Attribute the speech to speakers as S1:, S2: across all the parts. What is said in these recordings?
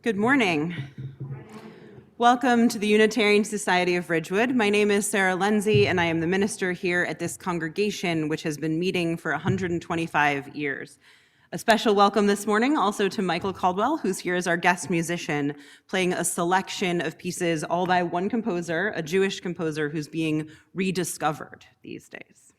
S1: Good morning. Welcome to the Unitarian Society of Ridgewood. My name is Sarah Lindsay, and I am the minister here at this congregation, which has been meeting for 125 years. A special welcome this morning also to Michael Caldwell, who's here as our guest musician, playing a selection of pieces all by one composer, a Jewish composer who's being rediscovered these days.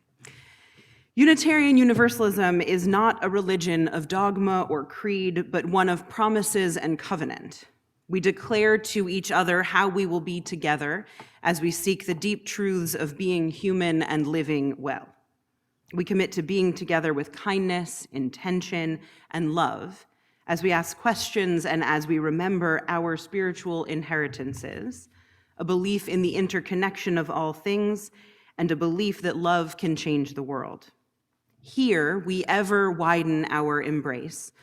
S1: Unitarian Universalism is not a religion of dogma or creed, but one of promises and covenant. We declare to each other how we will be together as we seek the deep truths of being human and living well. We commit to being together with kindness, intention, and love as we ask questions and as we remember our spiritual inheritances, a belief in the interconnection of all things, and a belief that love can change the world. Here, we ever widen our embrace,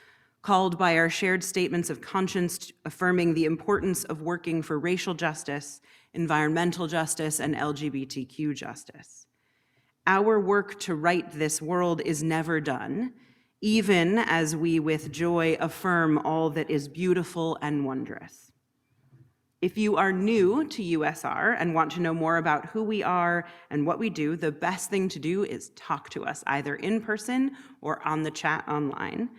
S1: called by our shared statements of conscience affirming the importance of working for racial justice, environmental justice, and LGBTQ justice. Our work to right this world is never done, even as we with joy affirm all that is beautiful and wondrous. If you are new to USR and want to know more about who we are and what we do, the best thing to do is talk to us, either in person or on the chat online.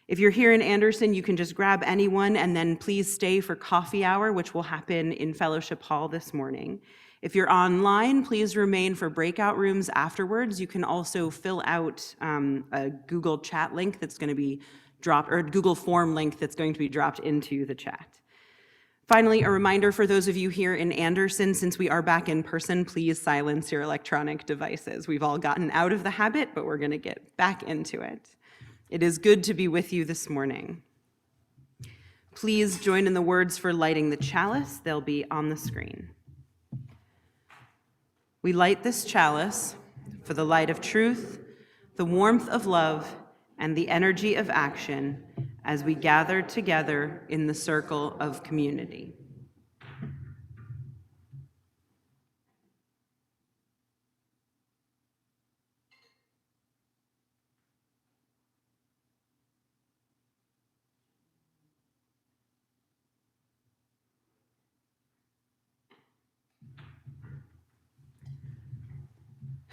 S1: If you're here in Anderson, you can just grab anyone and then please stay for coffee hour, which will happen in Fellowship Hall this morning. If you're online, please remain for breakout rooms afterwards. You can also fill out a Google chat link that's going to be dropped, or a Google form link that's going to be dropped into the chat. Finally, a reminder for those of you here in Anderson, since we are back in person, please silence your electronic devices. We've all gotten out of the habit, but we're going to get back into it. It is good to be with you this morning. Please join in the words for lighting the chalice. They'll be on the screen. We light this chalice for the light of truth, the warmth of love, and the energy of action as we gather together in the circle of community.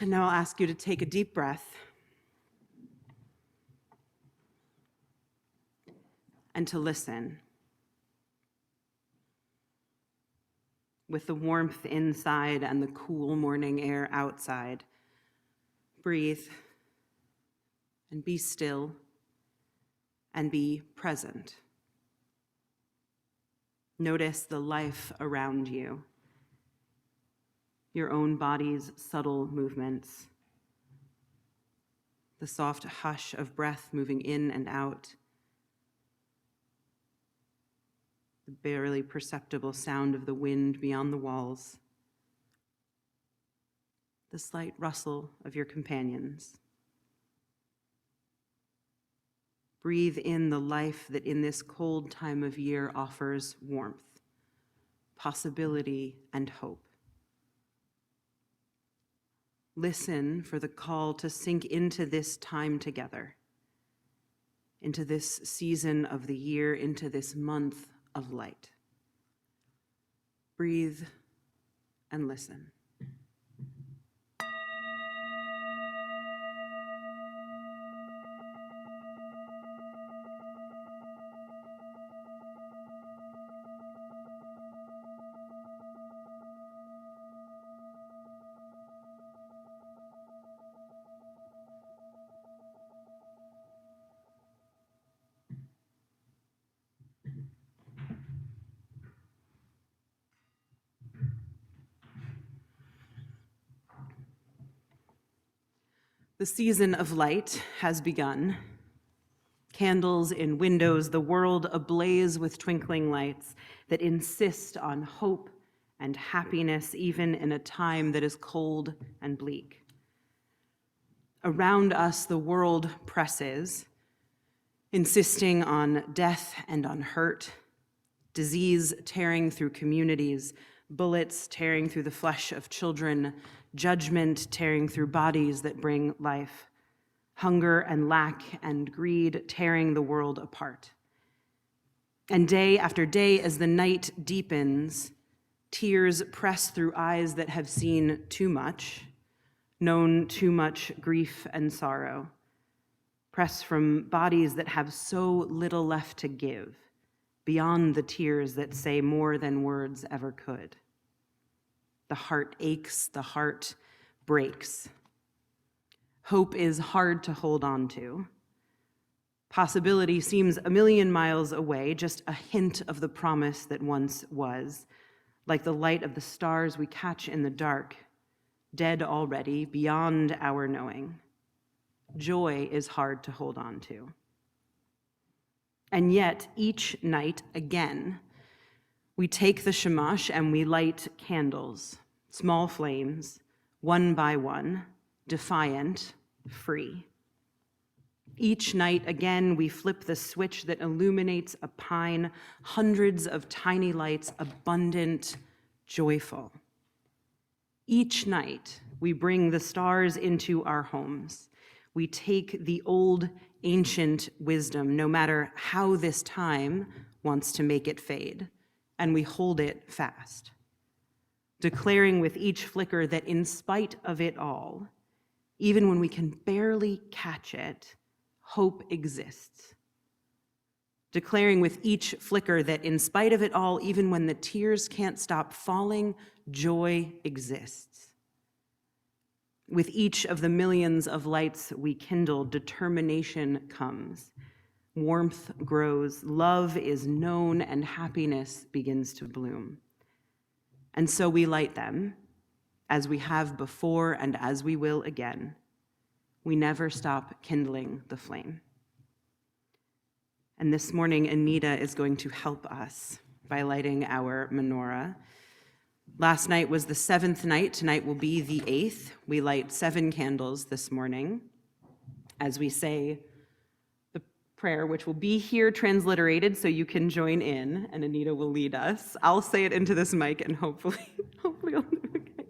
S1: And now I'll ask you to take a deep breath and to listen. With the warmth inside and the cool morning air outside, breathe and be still and be present. Notice the life around you, your own body's subtle movements, the soft hush of breath moving in and out, the barely perceptible sound of the wind beyond the walls, the slight rustle of your companions. Breathe in the life that in this cold time of year offers warmth, possibility, and hope. Listen for the call to sink into this time together, into this season of the year, into this month of light. Breathe and listen. The season of light has begun. Candles in windows, the world ablaze with twinkling lights that insist on hope and happiness, even in a time that is cold and bleak. Around us, the world presses, insisting on death and on hurt, disease tearing through communities, bullets tearing through the flesh of children, judgment tearing through bodies that bring life, hunger and lack and greed tearing the world apart. And day after day, as the night deepens, tears press through eyes that have seen too much, known too much grief and sorrow, press from bodies that have so little left to give, beyond the tears that say more than words ever could. The heart aches, the heart breaks. Hope is hard to hold on to. Possibility seems a million miles away, just a hint of the promise that once was, like the light of the stars we catch in the dark, dead already, beyond our knowing. Joy is hard to hold on to. And yet, each night, again, we take the shamash and we light candles, small flames, one by one, defiant, free. Each night, again, we flip the switch that illuminates a pine, hundreds of tiny lights, abundant, joyful. Each night, we bring the stars into our homes. We take the old, ancient wisdom, no matter how this time wants to make it fade, and we hold it fast, declaring with each flicker that in spite of it all, even when we can barely catch it, hope exists. Declaring with each flicker that in spite of it all, even when the tears can't stop falling, joy exists. With each of the millions of lights we kindle, determination comes. Warmth grows, love is known, and happiness begins to bloom. And so we light them, as we have before and as we will again. We never stop kindling the flame. And this morning, Anita is going to help us by lighting our menorah. Last night was the 7th night. Tonight will be the 8th. We light 7 candles this morning as we say the prayer, which will be here transliterated so you can join in, and Anita will lead us. I'll say it into this mic, and hopefully I'll do okay.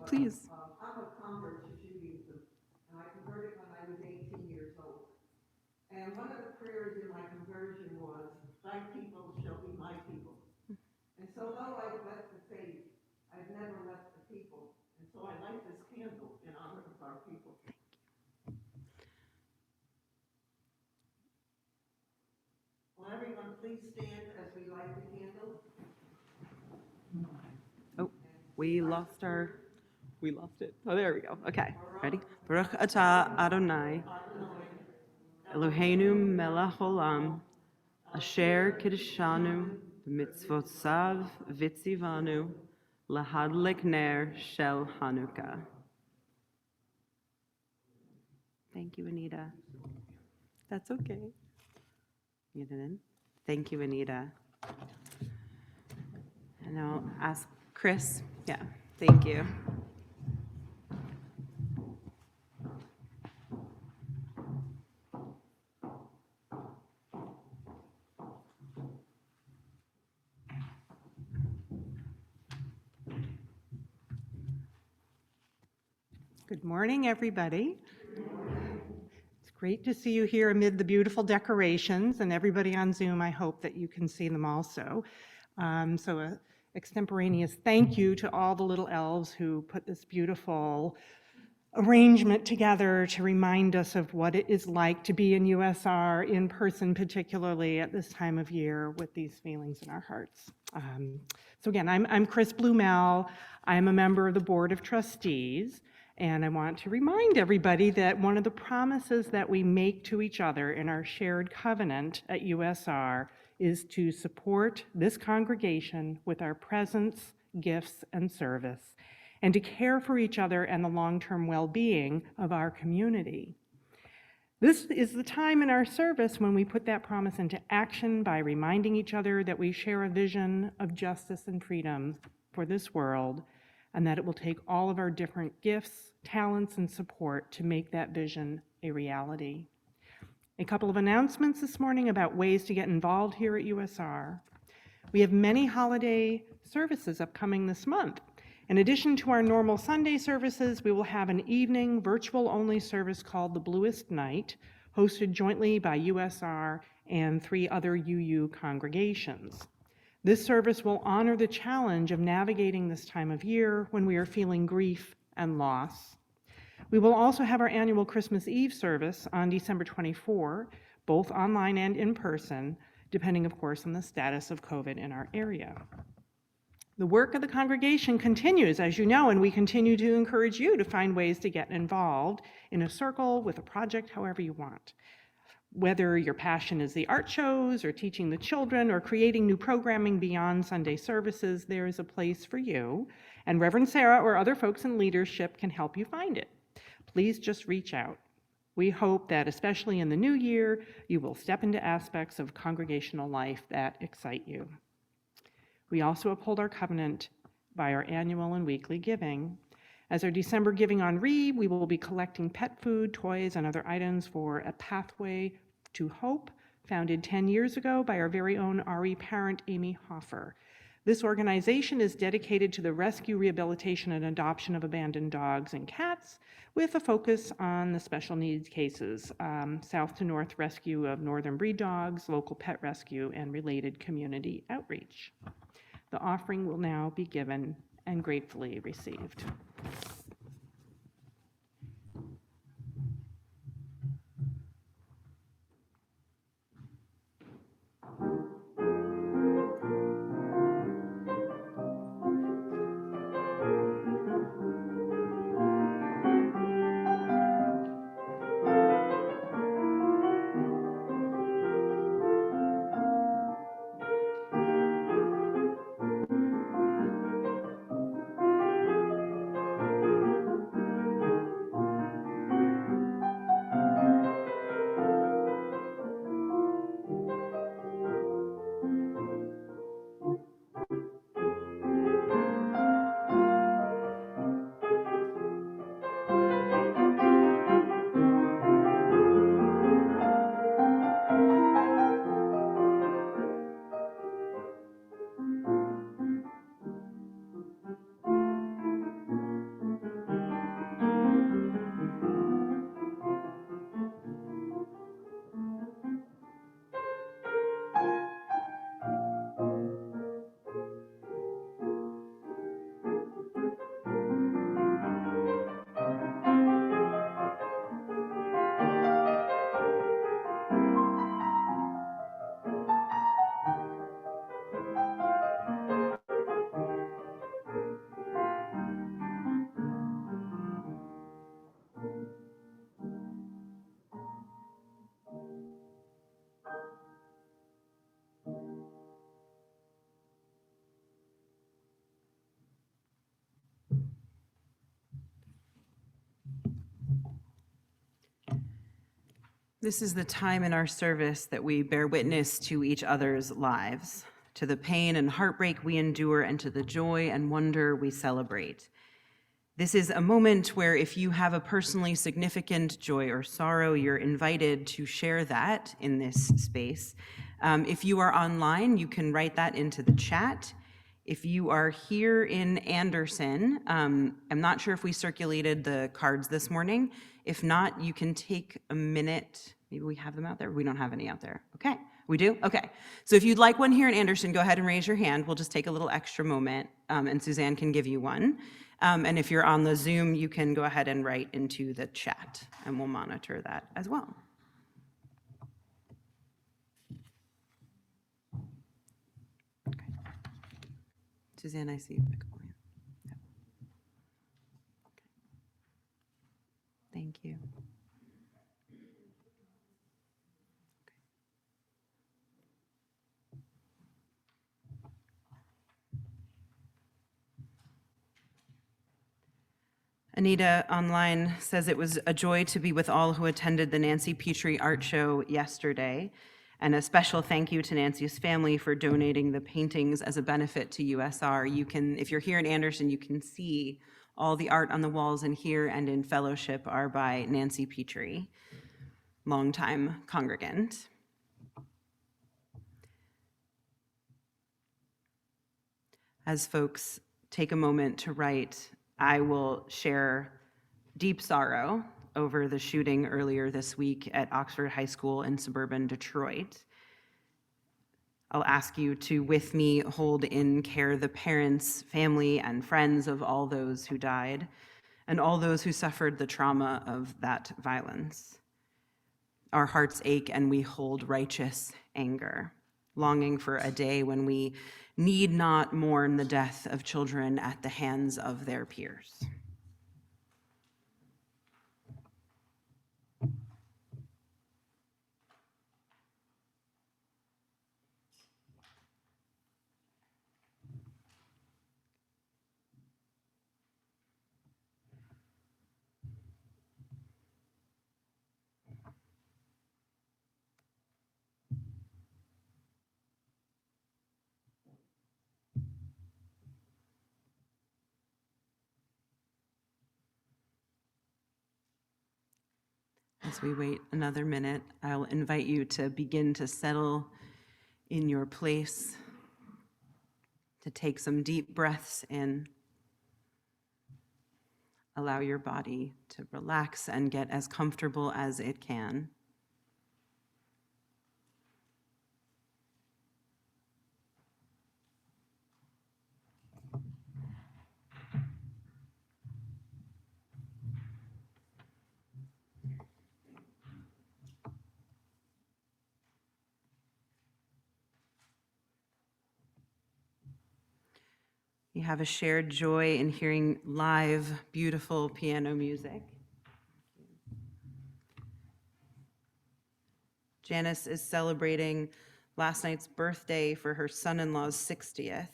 S1: Please.
S2: I'm a convert to Judaism, and I converted when I was 18 years old. And one of the prayers in my conversion was, "Thy people shall be my people." And so though I've left the faith, I've never left the people. And so I light this candle in honor of our people. Will everyone please stand as we light the candle?
S1: Oh, we lost it. Oh, there we go. Okay, ready? Baruch atah Adonai, Eloheinu melech olam, asher kiddushanu b'mitzvotzav v'tzivanu lahadlik ner shel Hanukkah. Thank you, Anita. That's okay. Get it in. Thank you, Anita. And I'll ask Chris. Yeah, thank you.
S3: Good morning, everybody. It's great to see you here amid the beautiful decorations, and everybody on Zoom, I hope that you can see them also. So a extemporaneous thank you to all the little elves who put this beautiful arrangement together to remind us of what it is like to be in USR in person, particularly at this time of year with these feelings in our hearts. So again, I'm Chris Blumel. I'm a member of the Board of Trustees. And I want to remind everybody that one of the promises that we make to each other in our shared covenant at USR is to support this congregation with our presence, gifts, and service, and to care for each other and the long-term well-being of our community. This is the time in our service when we put that promise into action by reminding each other that we share a vision of justice and freedom for this world, and that it will take all of our different gifts, talents, and support to make that vision a reality. A couple of announcements this morning about ways to get involved here at USR. We have many holiday services upcoming this month. In addition to our normal Sunday services, we will have an evening virtual-only service called The Bluest Night, hosted jointly by USR and 3 other UU congregations. This service will honor the challenge of navigating this time of year when we are feeling grief and loss. We will also have our annual Christmas Eve service on December 24, both online and in person, depending, of course, on the status of COVID in our area. The work of the congregation continues, as you know, and we continue to encourage you to find ways to get involved in a circle, with a project, however you want. Whether your passion is the art shows or teaching the children or creating new programming beyond Sunday services, there is a place for you, and Reverend Sarah or other folks in leadership can help you find it. Please just reach out. We hope that, especially in the new year, you will step into aspects of congregational life that excite you. We also uphold our covenant by our annual and weekly giving. As our December giving on Re, we will be collecting pet food, toys, and other items for A Pathway to Hope, founded 10 years ago by our very own RE parent, Amy Hoffer. This organization is dedicated to the rescue, rehabilitation, and adoption of abandoned dogs and cats, with a focus on the special needs cases, south to north rescue of northern breed dogs, local pet rescue, and related community outreach. The offering will now be given and gratefully received.
S1: This is the time in our service that we bear witness to each other's lives, to the pain and heartbreak we endure, and to the joy and wonder we celebrate. This is a moment where, if you have a personally significant joy or sorrow, you're invited to share that in this space. If you are online, you can write that into the chat. If you are here in Anderson, I'm not sure if we circulated the cards this morning. If not, you can take a minute. Maybe we have them out there. We don't have any out there. Okay, we do? Okay. So if you'd like one here in Anderson, go ahead and raise your hand. We'll just take a little extra moment, and Suzanne can give you one. And if you're on the Zoom, you can go ahead and write into the chat, and we'll monitor that as well. Okay. Suzanne, I see you. Pick up one. Yep. Okay. Thank you. Anita online says it was a joy to be with all who attended the Nancy Petrie Art Show yesterday, and a special thank you to Nancy's family for donating the paintings as a benefit to USR. You can, if you're here in Anderson, you can see all the art on the walls in here and in fellowship are by Nancy Petrie, longtime congregant. As folks take a moment to write, I will share deep sorrow over the shooting earlier this week at Oxford High School in suburban Detroit. I'll ask you to, with me, hold in care the parents, family, and friends of all those who died, and all those who suffered the trauma of that violence. Our hearts ache and we hold righteous anger. longing for a day when we need not mourn the death of children at the hands of their peers. As we wait another minute, I'll invite you to begin to settle in your place, to take some deep breaths in. Allow your body to relax and get as comfortable as it can. You have a shared joy in hearing live, beautiful piano music. Janice is celebrating last night's birthday for her son-in-law's 60th.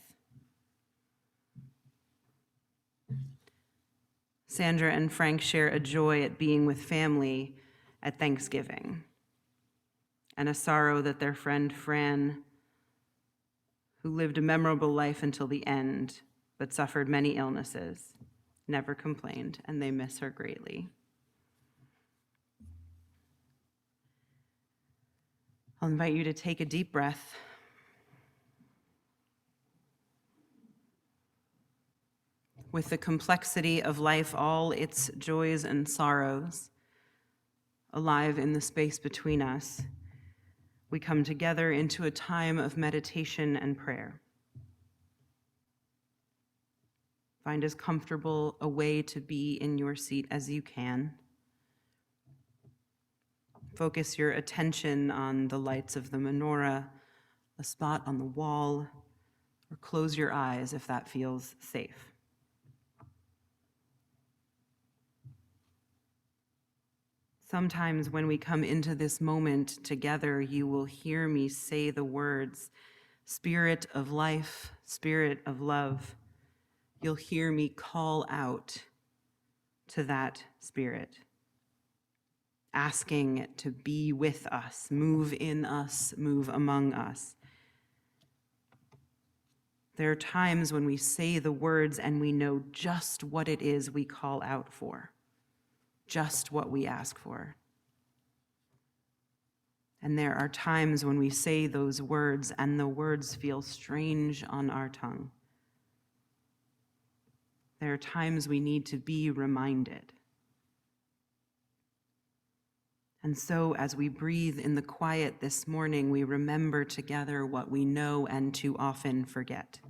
S1: Sandra and Frank share a joy at being with family at Thanksgiving, and a sorrow that their friend Fran, who lived a memorable life until the end, but suffered many illnesses, never complained, and they miss her greatly. I'll invite you to take a deep breath. With the complexity of life, all its joys and sorrows, alive in the space between us, we come together into a time of meditation and prayer. Find as comfortable a way to be in your seat as you can. Focus your attention on the lights of the menorah, a spot on the wall, or close your eyes if that feels safe. Sometimes when we come into this moment together, you will hear me say the words, Spirit of life, Spirit of love. You'll hear me call out to that Spirit, asking it to be with us, move in us, move among us. There are times when we say the words and we know just what it is we call out for, just what we ask for. And there are times when we say those words and the words feel strange on our tongue. There are times we need to be reminded. And so as we breathe in the quiet this morning, we remember together what we know and too often forget.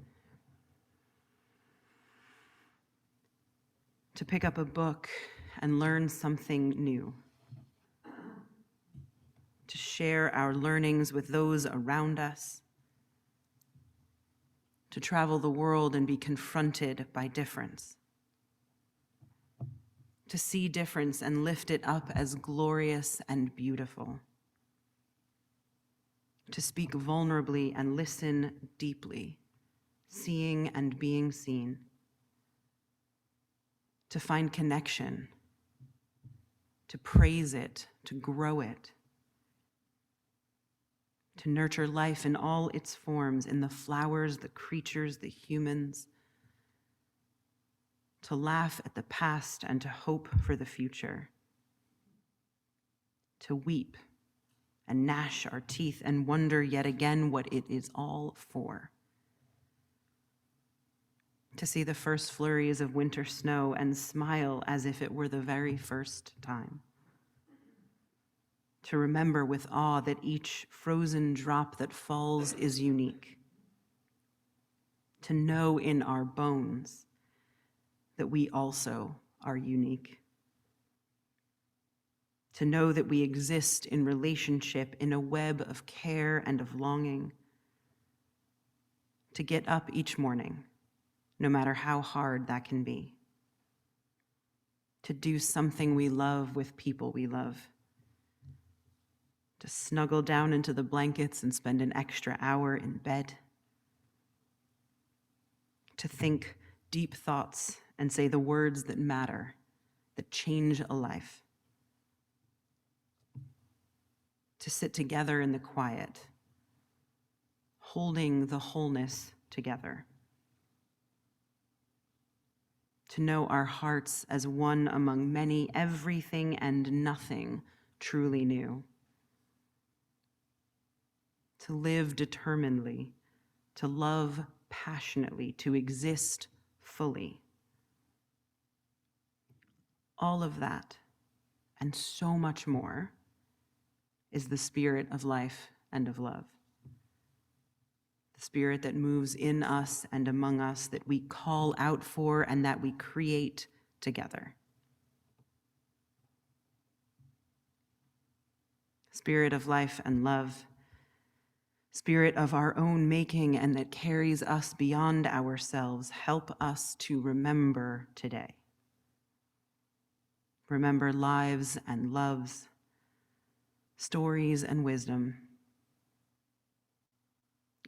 S1: To pick up a book and learn something new. To share our learnings with those around us. To travel the world and be confronted by difference. To see difference and lift it up as glorious and beautiful. To speak vulnerably and listen deeply, seeing and being seen. To find connection, to praise it, to grow it. To nurture life in all its forms, in the flowers, the creatures, the humans. To laugh at the past and to hope for the future. To weep and gnash our teeth and wonder yet again what it is all for. To see the first flurries of winter snow and smile as if it were the very first time. To remember with awe that each frozen drop that falls is unique. To know in our bones that we also are unique. To know that we exist in relationship in a web of care and of longing, to get up each morning, no matter how hard that can be, to do something we love with people we love, to snuggle down into the blankets and spend an extra hour in bed, to think deep thoughts and say the words that matter, that change a life, to sit together in the quiet, holding the wholeness together, to know our hearts as one among many, everything and nothing truly new, to live determinedly, to love passionately, to exist fully. All of that, and so much more, is the spirit of life and of love. The spirit that moves in us and among us, that we call out for and that we create together. Spirit of life and love, spirit of our own making and that carries us beyond ourselves, help us to remember today. Remember lives and loves, stories and wisdom.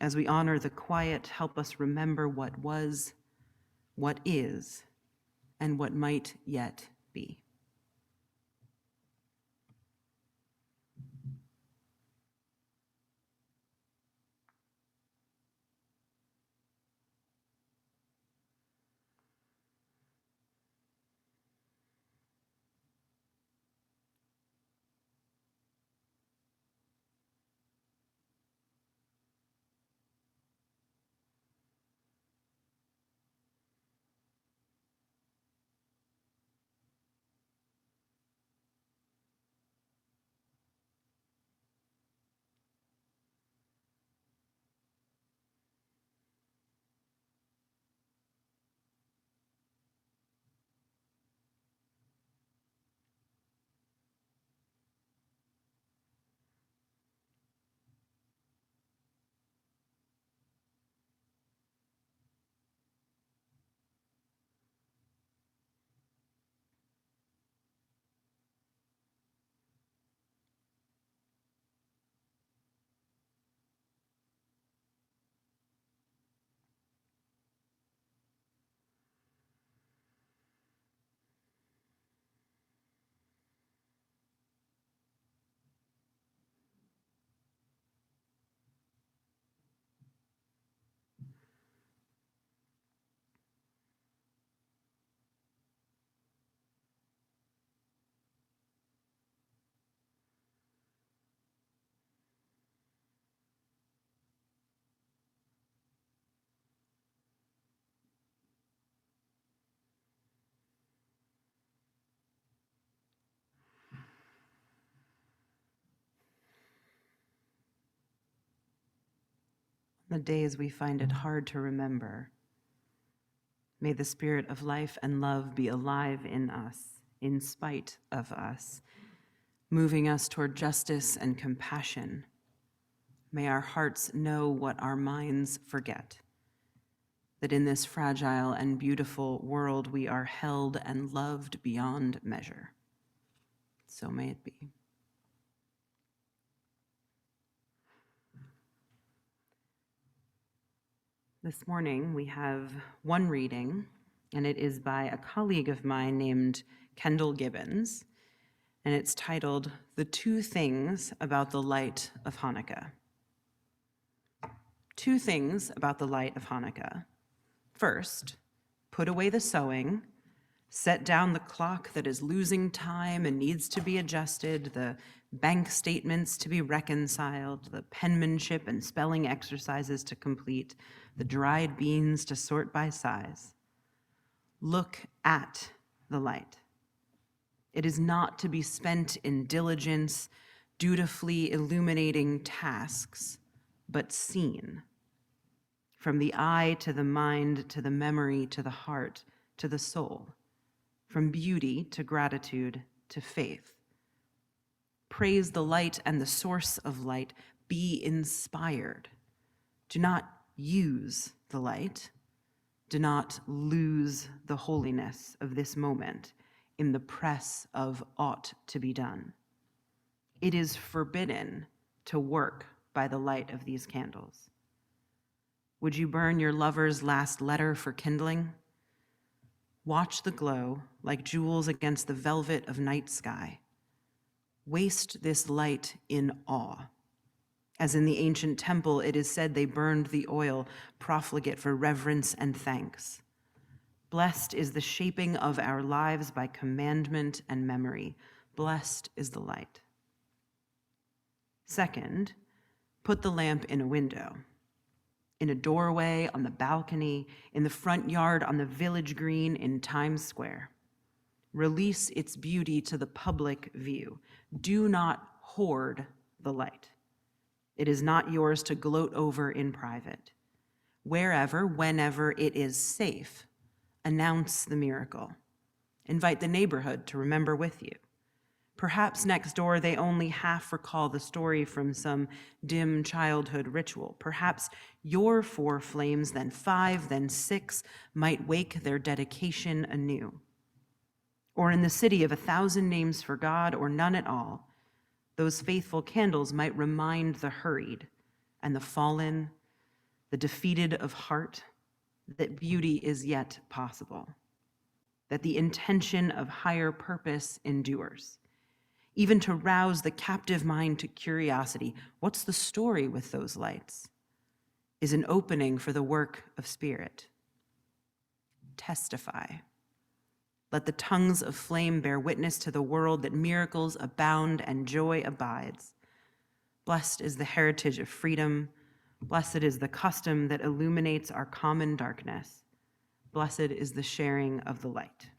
S1: As we honor the quiet, help us remember what was, what is, and what might yet be. The days we find it hard to remember, may the spirit of life and love be alive in us, in spite of us, moving us toward justice and compassion. May our hearts know what our minds forget, that in this fragile and beautiful world we are held and loved beyond measure. So may it be. This morning we have one reading, and it is by a colleague of mine named Kendall Gibbons, and it's titled, "The Two Things About the Light of Hanukkah." Two things about the light of Hanukkah. First, put away the sewing, set down the clock that is losing time and needs to be adjusted, the bank statements to be reconciled, the penmanship and spelling exercises to complete, the dried beans to sort by size. Look at the light. It is not to be spent in diligence, dutifully illuminating tasks, but seen. From the eye to the mind, to the memory, to the heart, to the soul. From beauty to gratitude to faith. Praise the light and the source of light. Be inspired. Do not use the light. Do not lose the holiness of this moment in the press of ought to be done. It is forbidden to work by the light of these candles. Would you burn your lover's last letter for kindling? Watch the glow like jewels against the velvet of night sky. Waste this light in awe. As in the ancient temple, it is said they burned the oil, profligate for reverence and thanks. Blessed is the shaping of our lives by commandment and memory. Blessed is the light. Second, put the lamp in a window, in a doorway, on the balcony, in the front yard, on the village green, in Times Square. Release its beauty to the public view. Do not hoard the light. It is not yours to gloat over in private. Wherever, whenever it is safe, announce the miracle. Invite the neighborhood to remember with you. Perhaps next door they only half recall the story from some dim childhood ritual. Perhaps your 4 flames, then 5, then 6, might wake their dedication anew. Or in the city of 1,000 names for God, or none at all, those faithful candles might remind the hurried and the fallen, the defeated of heart, that beauty is yet possible, that the intention of higher purpose endures. Even to rouse the captive mind to curiosity, what's the story with those lights, is an opening for the work of spirit. Testify. Let the tongues of flame bear witness to the world that miracles abound and joy abides. Blessed is the heritage of freedom. Blessed is the custom that illuminates our common darkness. Blessed is the sharing of the light.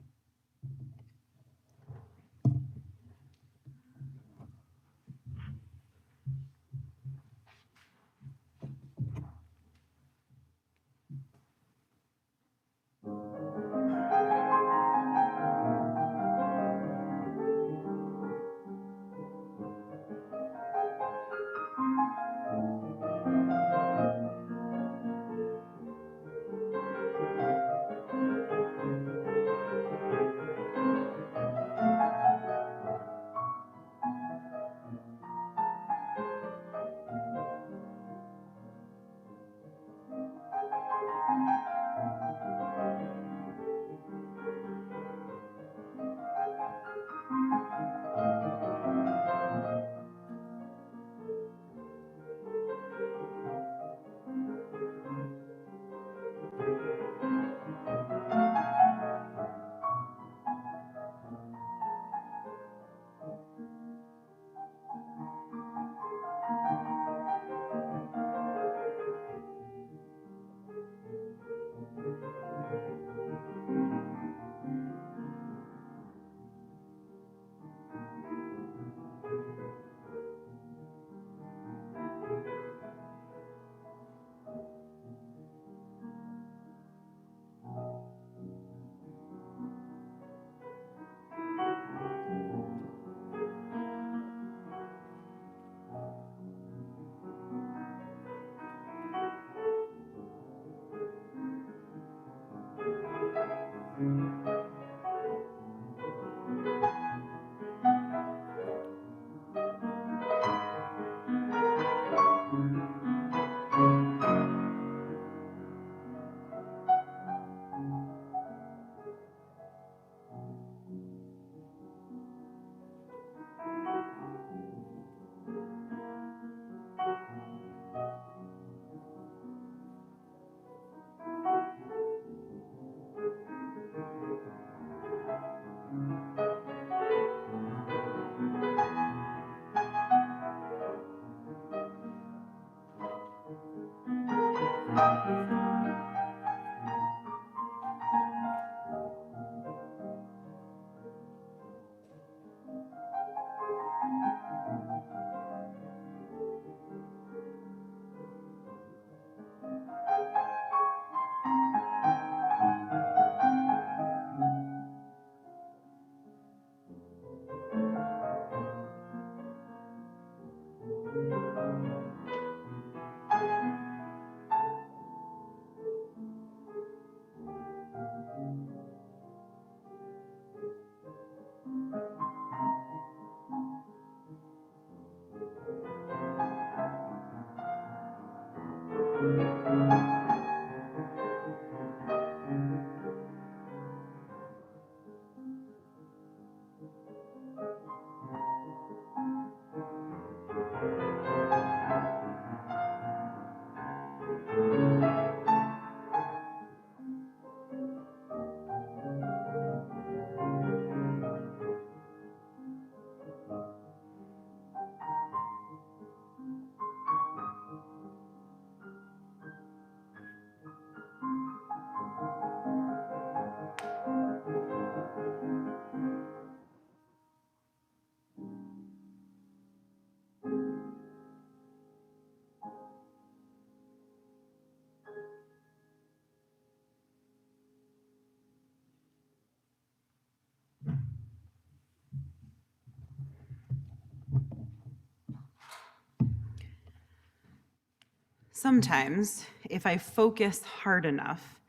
S1: Sometimes, if I focus hard enough,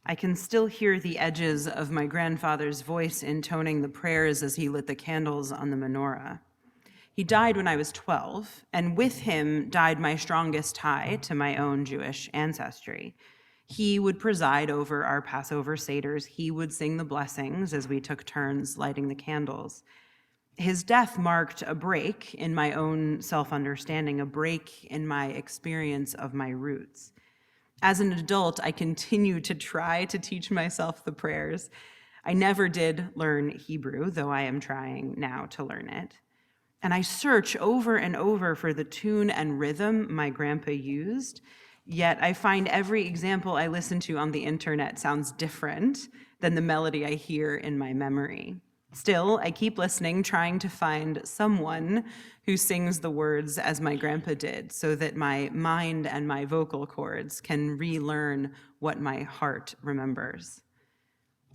S1: I can still hear the edges of my grandfather's voice intoning the prayers as he lit the candles on the menorah. He died when I was 12, and with him died my strongest tie to my own Jewish ancestry. He would preside over our Passover Seders. He would sing the blessings as we took turns lighting the candles. His death marked a break in my own self-understanding, a break in my experience of my roots. As an adult, I continue to try to teach myself the prayers. I never did learn Hebrew, though I am trying now to learn it. And I search over and over for the tune and rhythm my grandpa used, yet I find every example I listen to on the internet sounds different than the melody I hear in my memory. Still, I keep listening, trying to find someone who sings the words as my grandpa did, so that my mind and my vocal cords can relearn what my heart remembers.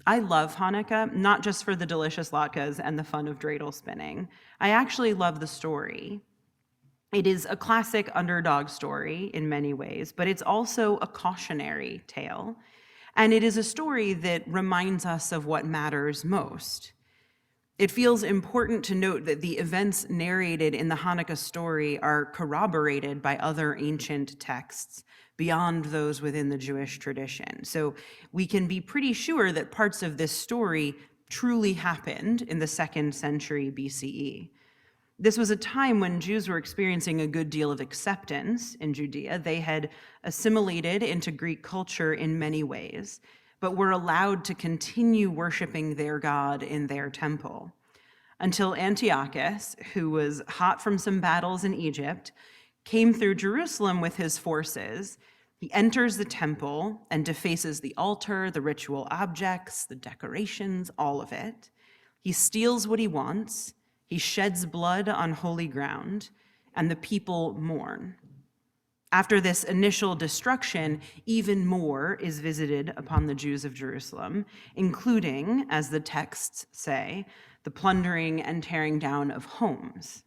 S1: I love Hanukkah, not just for the delicious latkes and the fun of dreidel spinning. I actually love the story. It is a classic underdog story in many ways, but it's also a cautionary tale. And it is a story that reminds us of what matters most. It feels important to note that the events narrated in the Hanukkah story are corroborated by other ancient texts beyond those within the Jewish tradition. So we can be pretty sure that parts of this story truly happened in the 2nd century BCE. This was a time when Jews were experiencing a good deal of acceptance in Judea. They had assimilated into Greek culture in many ways, but were allowed to continue worshiping their God in their temple. Until Antiochus, who was hot from some battles in Egypt, came through Jerusalem with his forces. He enters the temple and defaces the altar, the ritual objects, the decorations, all of it. He steals what he wants. He sheds blood on holy ground, and the people mourn. After this initial destruction, even more is visited upon the Jews of Jerusalem, including, as the texts say, the plundering and tearing down of homes.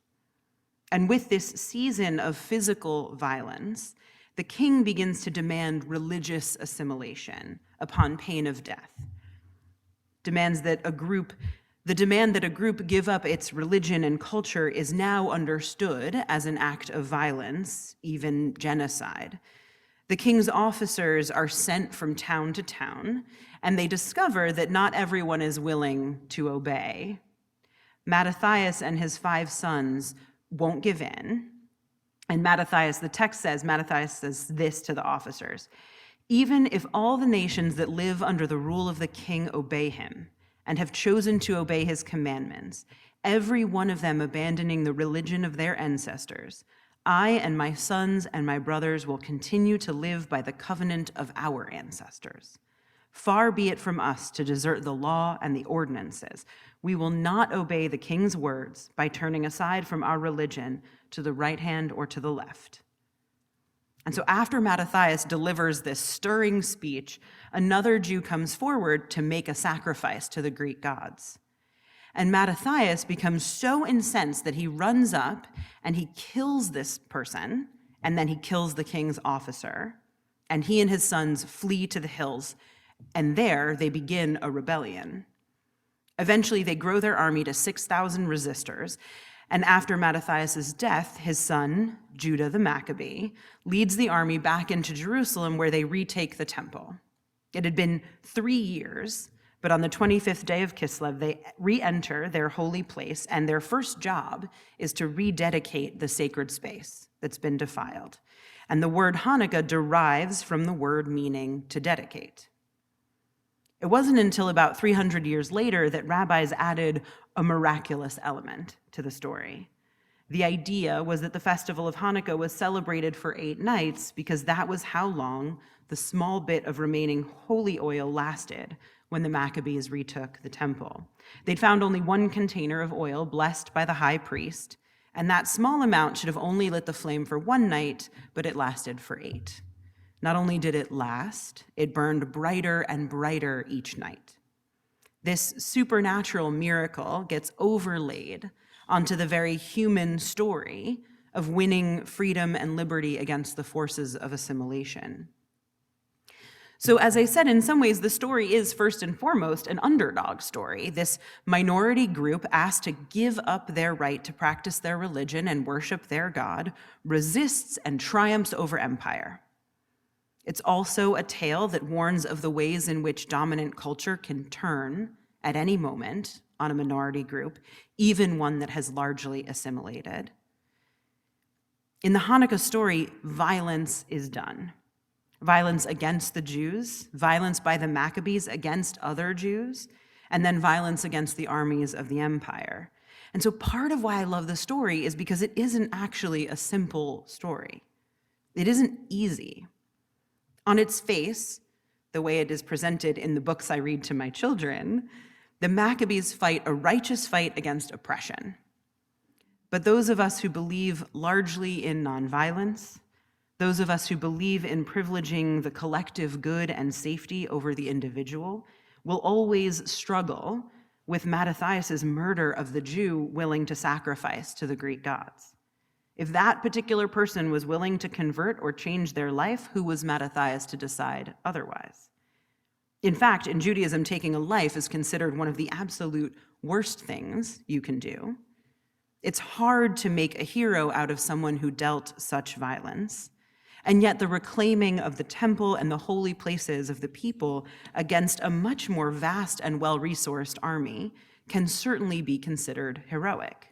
S1: And with this season of physical violence, the king begins to demand religious assimilation upon pain of death. The demand that a group give up its religion and culture is now understood as an act of violence, even genocide. The king's officers are sent from town to town, and they discover that not everyone is willing to obey. Mattathias and his 5 sons won't give in. And Mattathias, the text says, Mattathias says this to the officers: "Even if all the nations that live under the rule of the king obey him and have chosen to obey his commandments, every one of them abandoning the religion of their ancestors, I and my sons and my brothers will continue to live by the covenant of our ancestors. Far be it from us to desert the law and the ordinances. We will not obey the king's words by turning aside from our religion to the right hand or to the left." And so after Mattathias delivers this stirring speech, another Jew comes forward to make a sacrifice to the Greek gods. And Mattathias becomes so incensed that he runs up and he kills this person, and then he kills the king's officer. And he and his sons flee to the hills, and there they begin a rebellion. Eventually, they grow their army to 6,000 resistors, and after Mattathias' death, his son, Judah the Maccabee, leads the army back into Jerusalem, where they retake the temple. It had been 3 years, but on the 25th day of Kislev, they re-enter their holy place, and their first job is to rededicate the sacred space that's been defiled. And the word Hanukkah derives from the word meaning to dedicate. It wasn't until about 300 years later that rabbis added a miraculous element to the story. The idea was that the festival of Hanukkah was celebrated for 8 nights because that was how long the small bit of remaining holy oil lasted when the Maccabees retook the temple. They'd found only 1 container of oil blessed by the high priest, and that small amount should have only lit the flame for 1 night, but it lasted for 8. Not only did it last, it burned brighter and brighter each night. This supernatural miracle gets overlaid onto the very human story of winning freedom and liberty against the forces of assimilation. So as I said, in some ways, the story is first and foremost an underdog story. This minority group asked to give up their right to practice their religion and worship their God, resists and triumphs over empire. It's also a tale that warns of the ways in which dominant culture can turn at any moment on a minority group, even one that has largely assimilated. In the Hanukkah story, violence is done. Violence against the Jews, violence by the Maccabees against other Jews, and then violence against the armies of the empire. And so part of why I love the story is because it isn't actually a simple story. It isn't easy. On its face, the way it is presented in the books I read to my children, the Maccabees fight a righteous fight against oppression. But those of us who believe largely in nonviolence, those of us who believe in privileging the collective good and safety over the individual, will always struggle with Mattathias' murder of the Jew willing to sacrifice to the Greek gods. If that particular person was willing to convert or change their life, who was Mattathias to decide otherwise? In fact, in Judaism, taking a life is considered one of the absolute worst things you can do. It's hard to make a hero out of someone who dealt such violence. And yet the reclaiming of the temple and the holy places of the people against a much more vast and well-resourced army can certainly be considered heroic.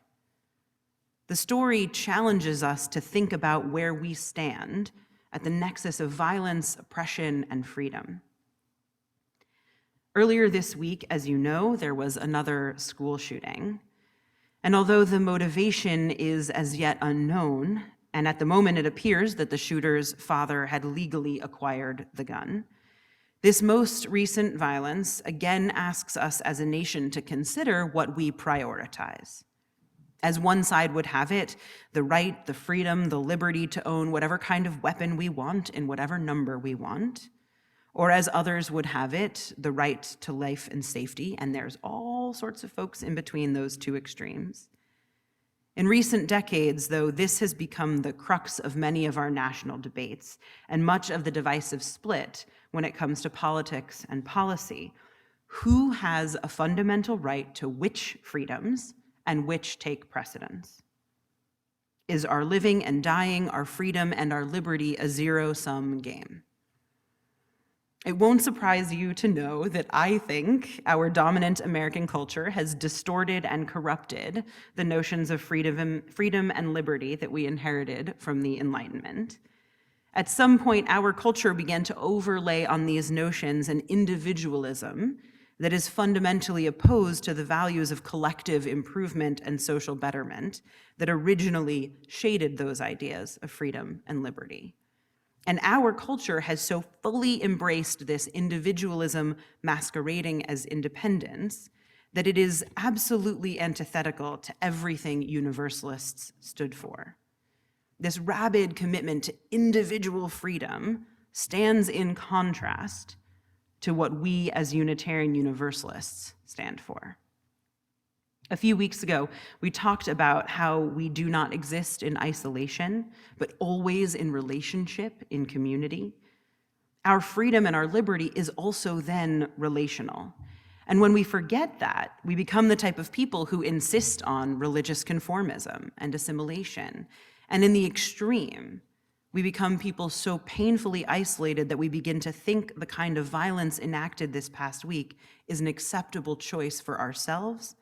S1: The story challenges us to think about where we stand at the nexus of violence, oppression, and freedom. Earlier this week, as you know, there was another school shooting. And although the motivation is as yet unknown, and at the moment it appears that the shooter's father had legally acquired the gun, this most recent violence again asks us as a nation to consider what we prioritize. As one side would have it, the right, the freedom, the liberty to own whatever kind of weapon we want in whatever number we want. Or as others would have it, the right to life and safety, and there's all sorts of folks in between those two extremes. In recent decades, though, this has become the crux of many of our national debates and much of the divisive split when it comes to politics and policy. Who has a fundamental right to which freedoms and which take precedence? Is our living and dying, our freedom and our liberty a zero-sum game? It won't surprise you to know that I think our dominant American culture has distorted and corrupted the notions of freedom and liberty that we inherited from the Enlightenment. At some point, our culture began to overlay on these notions an individualism that is fundamentally opposed to the values of collective improvement and social betterment that originally shaded those ideas of freedom and liberty. And our culture has so fully embraced this individualism masquerading as independence that it is absolutely antithetical to everything Universalists stood for. This rabid commitment to individual freedom stands in contrast to what we as Unitarian Universalists stand for. A few weeks ago, we talked about how we do not exist in isolation, but always in relationship, in community. Our freedom and our liberty is also then relational. And when we forget that, we become the type of people who insist on religious conformism and assimilation. And in the extreme, we become people so painfully isolated that we begin to think the kind of violence enacted this past week is an acceptable choice for ourselves,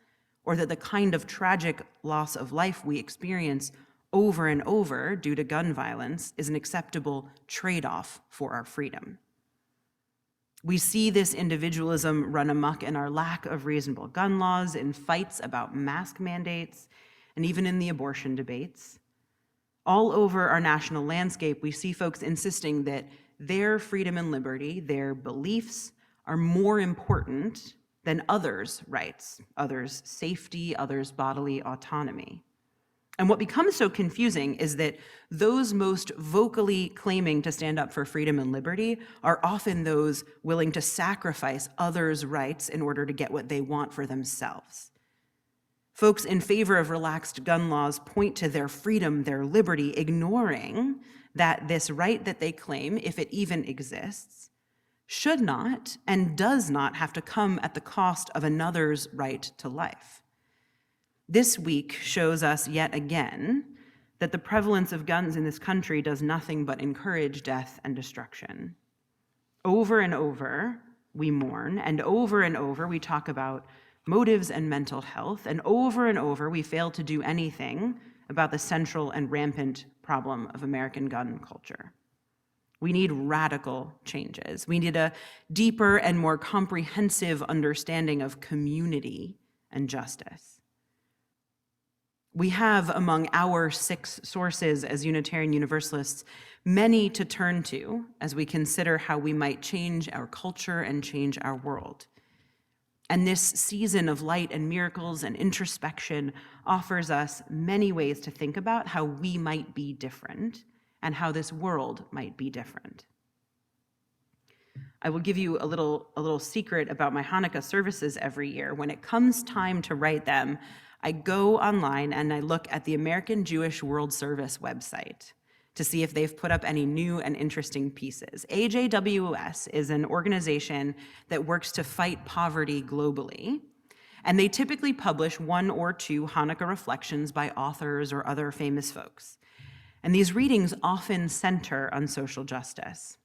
S1: or that the kind of tragic loss of life we experience over and over due to gun violence is an acceptable trade-off for our freedom. We see this individualism run amok in our lack of reasonable gun laws, in fights about mask mandates, and even in the abortion debates. All over our national landscape, we see folks insisting that their freedom and liberty, their beliefs, are more important than others' rights, others' safety, others' bodily autonomy. And what becomes so confusing is that those most vocally claiming to stand up for freedom and liberty are often those willing to sacrifice others' rights in order to get what they want for themselves. Folks in favor of relaxed gun laws point to their freedom, their liberty, ignoring that this right that they claim, if it even exists, should not and does not have to come at the cost of another's right to life. This week shows us yet again that the prevalence of guns in this country does nothing but encourage death and destruction. Over and over, we mourn, and over we talk about motives and mental health, and over, we fail to do anything about the central and rampant problem of American gun culture. We need radical changes. We need a deeper and more comprehensive understanding of community and justice. We have among our 6 sources as Unitarian Universalists many to turn to as we consider how we might change our culture and change our world. And this season of light and miracles and introspection offers us many ways to think about how we might be different and how this world might be different. I will give you a little secret about my Hanukkah services every year. When it comes time to write them, I go online and I look at the American Jewish World Service website to see if they've put up any new and interesting pieces. AJWS is an organization that works to fight poverty globally, and they typically publish 1 or 2 Hanukkah reflections by authors or other famous folks. And these readings often center on social justice.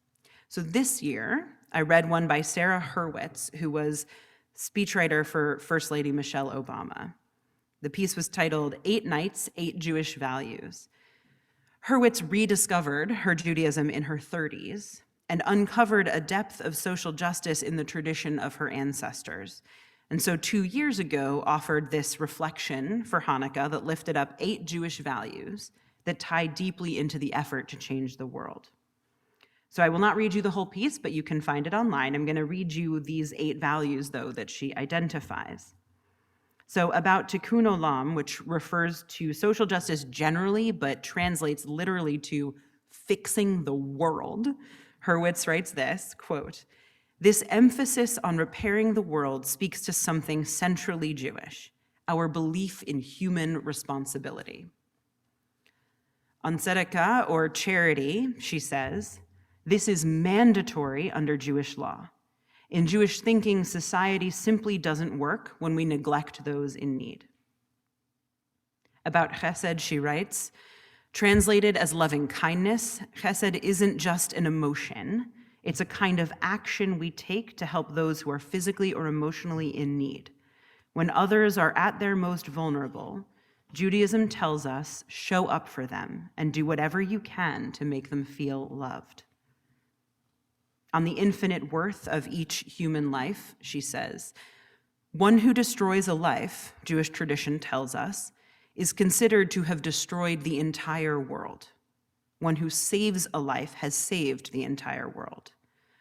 S1: So this year, I read one by Sarah Hurwitz, who was speechwriter for First Lady Michelle Obama. The piece was titled 8 Nights, 8 Jewish Values. Hurwitz rediscovered her Judaism in her 30s and uncovered a depth of social justice in the tradition of her ancestors. And so 2 years ago offered this reflection for Hanukkah that lifted up 8 Jewish values that tie deeply into the effort to change the world. So I will not read you the whole piece, but you can find it online. I'm going to read you these 8 values, though, that she identifies. So about Tikkun Olam, which refers to social justice generally, but translates literally to fixing the world, Hurwitz writes this, quote, "This emphasis on repairing the world speaks to something centrally Jewish, our belief in human responsibility." On tzedakah, or charity, she says, "This is mandatory under Jewish law. In Jewish thinking, society simply doesn't work when we neglect those in need." About chesed, she writes, "Translated as loving kindness, chesed isn't just an emotion. It's a kind of action we take to help those who are physically or emotionally in need. When others are at their most vulnerable, Judaism tells us, show up for them and do whatever you can to make them feel loved." On the infinite worth of each human life, she says, "One who destroys a life," Jewish tradition tells us, "is considered to have destroyed the entire world. One who saves a life has saved the entire world.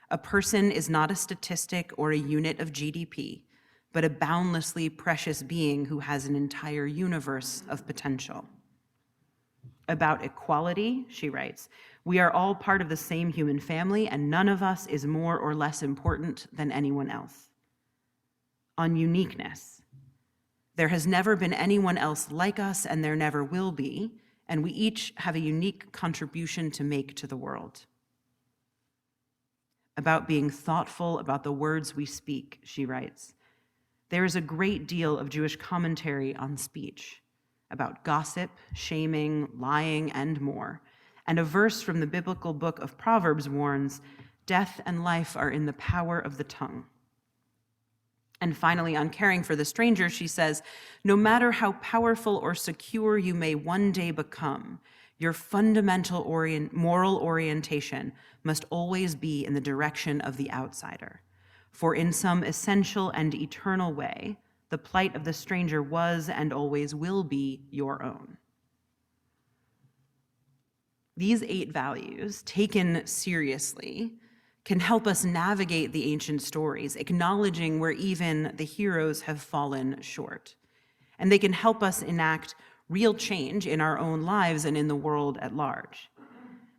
S1: A person is not a statistic or a unit of GDP, but a boundlessly precious being who has an entire universe of potential." About equality, she writes, "We are all part of the same human family, and none of us is more or less important than anyone else." On uniqueness, "There has never been anyone else like us, and there never will be, and we each have a unique contribution to make to the world." About being thoughtful about the words we speak, she writes, "There is a great deal of Jewish commentary on speech, about gossip, shaming, lying, and more. And a verse from the biblical book of Proverbs warns, death and life are in the power of the tongue." And finally, on caring for the stranger, she says, "No matter how powerful or secure you may one day become, your fundamental moral orientation must always be in the direction of the outsider. For in some essential and eternal way, the plight of the stranger was and always will be your own." These 8 values, taken seriously, can help us navigate the ancient stories, acknowledging where even the heroes have fallen short. And they can help us enact real change in our own lives and in the world at large.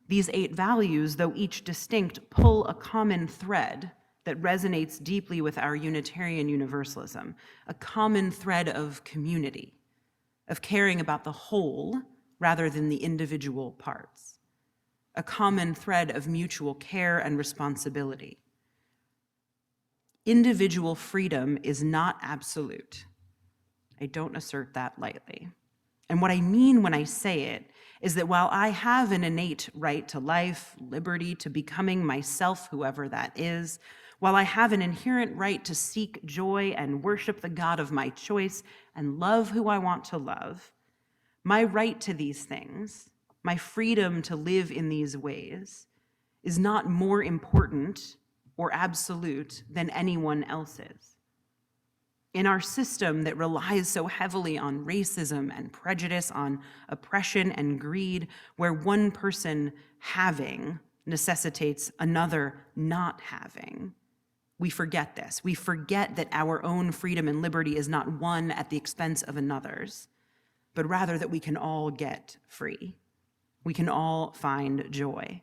S1: These 8 values, though each distinct, pull a common thread that resonates deeply with our Unitarian Universalism, a common thread of community, of caring about the whole rather than the individual parts, a common thread of mutual care and responsibility. Individual freedom is not absolute. I don't assert that lightly. And what I mean when I say it is that while I have an innate right to life, liberty, to becoming myself, whoever that is, while I have an inherent right to seek joy and worship the God of my choice and love who I want to love, my right to these things, my freedom to live in these ways, is not more important or absolute than anyone else's. In our system that relies so heavily on racism and prejudice, on oppression and greed, where one person having necessitates another not having, we forget this. We forget that our own freedom and liberty is not won at the expense of another's, but rather that we can all get free. We can all find joy.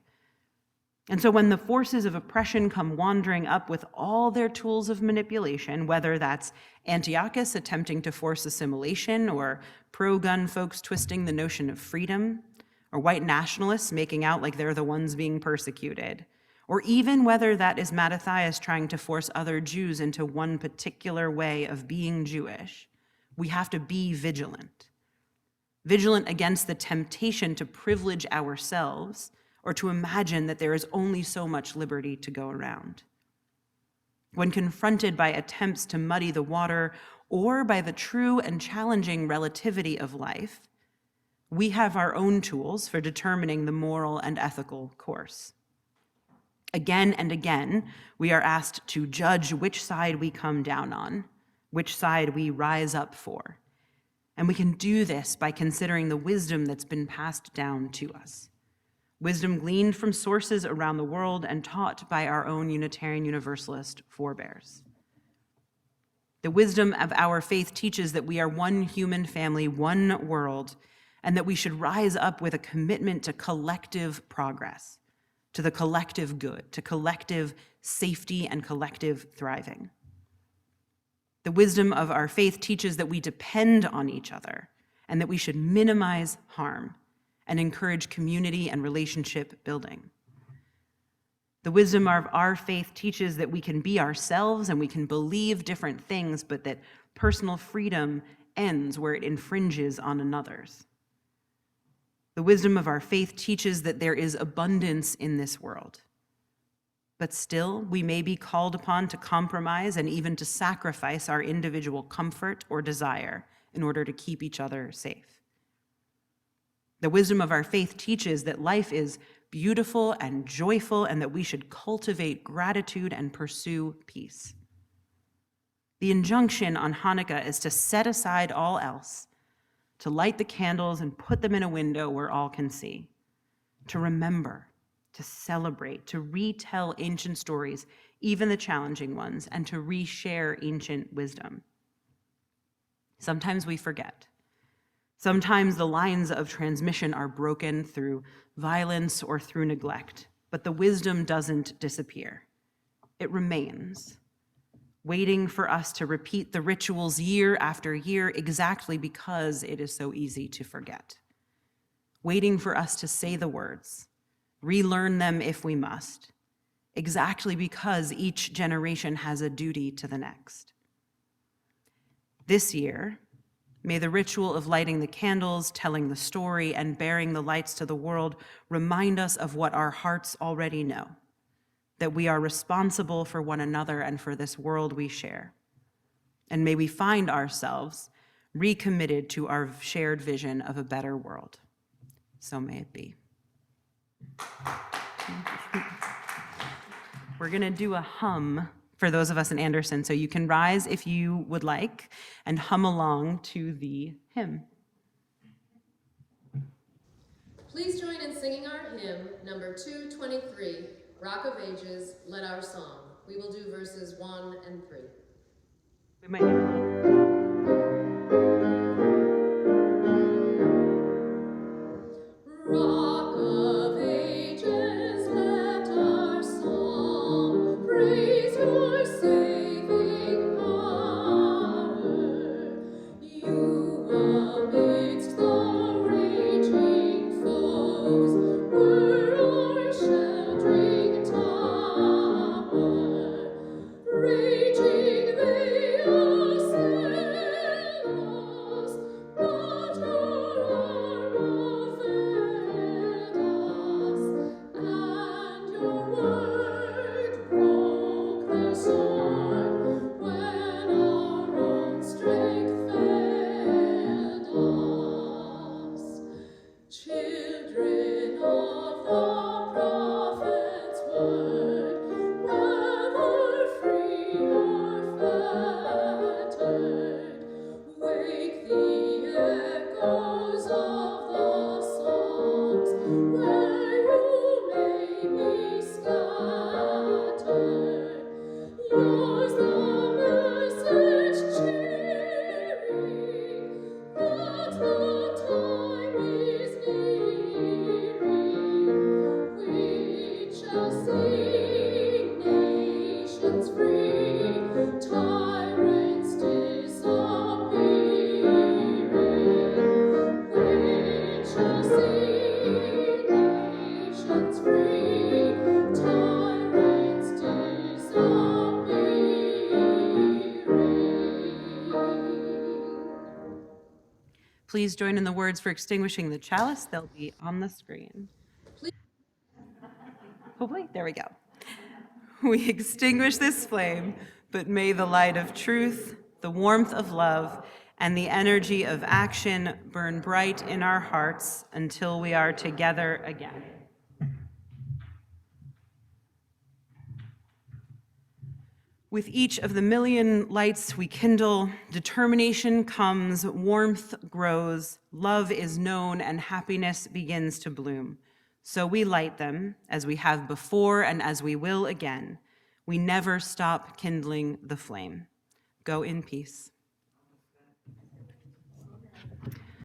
S1: And so when the forces of oppression come wandering up with all their tools of manipulation, whether that's Antiochus attempting to force assimilation, or pro-gun folks twisting the notion of freedom, or white nationalists making out like they're the ones being persecuted, or even whether that is Mattathias trying to force other Jews into one particular way of being Jewish, we have to be vigilant. Vigilant against the temptation to privilege ourselves or to imagine that there is only so much liberty to go around. When confronted by attempts to muddy the water or by the true and challenging relativity of life, we have our own tools for determining the moral and ethical course. Again and again, we are asked to judge which side we come down on, which side we rise up for. And we can do this by considering the wisdom that's been passed down to us. Wisdom gleaned from sources around the world and taught by our own Unitarian Universalist forebears. The wisdom of our faith teaches that we are one human family, one world, and that we should rise up with a commitment to collective progress, to the collective good, to collective safety and collective thriving. The wisdom of our faith teaches that we depend on each other and that we should minimize harm and encourage community and relationship building. The wisdom of our faith teaches that we can be ourselves and we can believe different things, but that personal freedom ends where it infringes on another's. The wisdom of our faith teaches that there is abundance in this world, but still we may be called upon to compromise and even to sacrifice our individual comfort or desire in order to keep each other safe. The wisdom of our faith teaches that life is beautiful and joyful and that we should cultivate gratitude and pursue peace. The injunction on Hanukkah is to set aside all else, to light the candles and put them in a window where all can see, to remember, to celebrate, to retell ancient stories, even the challenging ones, and to reshare ancient wisdom. Sometimes we forget. Sometimes the lines of transmission are broken through violence or through neglect, but the wisdom doesn't disappear. It remains, waiting for us to repeat the rituals year after year exactly because it is so easy to forget. Waiting for us to say the words, relearn them if we must, exactly because each generation has a duty to the next. This year, may the ritual of lighting the candles, telling the story, and bearing the lights to the world remind us of what our hearts already know, that we are responsible for one another and for this world we share. And may we find ourselves recommitted to our shared vision of a better world. So may it be. We're going to do a hum for those of us in Anderson, so you can rise if you would like and hum along to the hymn.
S4: Please join in singing our hymn, number 223, Rock of Ages, Let Our Song. We will do verses 1 and 3.
S1: We might.
S4: Rock of Ages, let our song praise your saving power. You amazing.
S1: Please join in the words for extinguishing the chalice. They'll be on the screen. Hopefully, there we go. We extinguish this flame, but may the light of truth, the warmth of love, and the energy of action burn bright in our hearts until we are together again. With each of the million lights we kindle, determination comes, warmth grows, love is known, and happiness begins to bloom. So we light them, as we have before and as we will again. We never stop kindling the flame. Go in peace.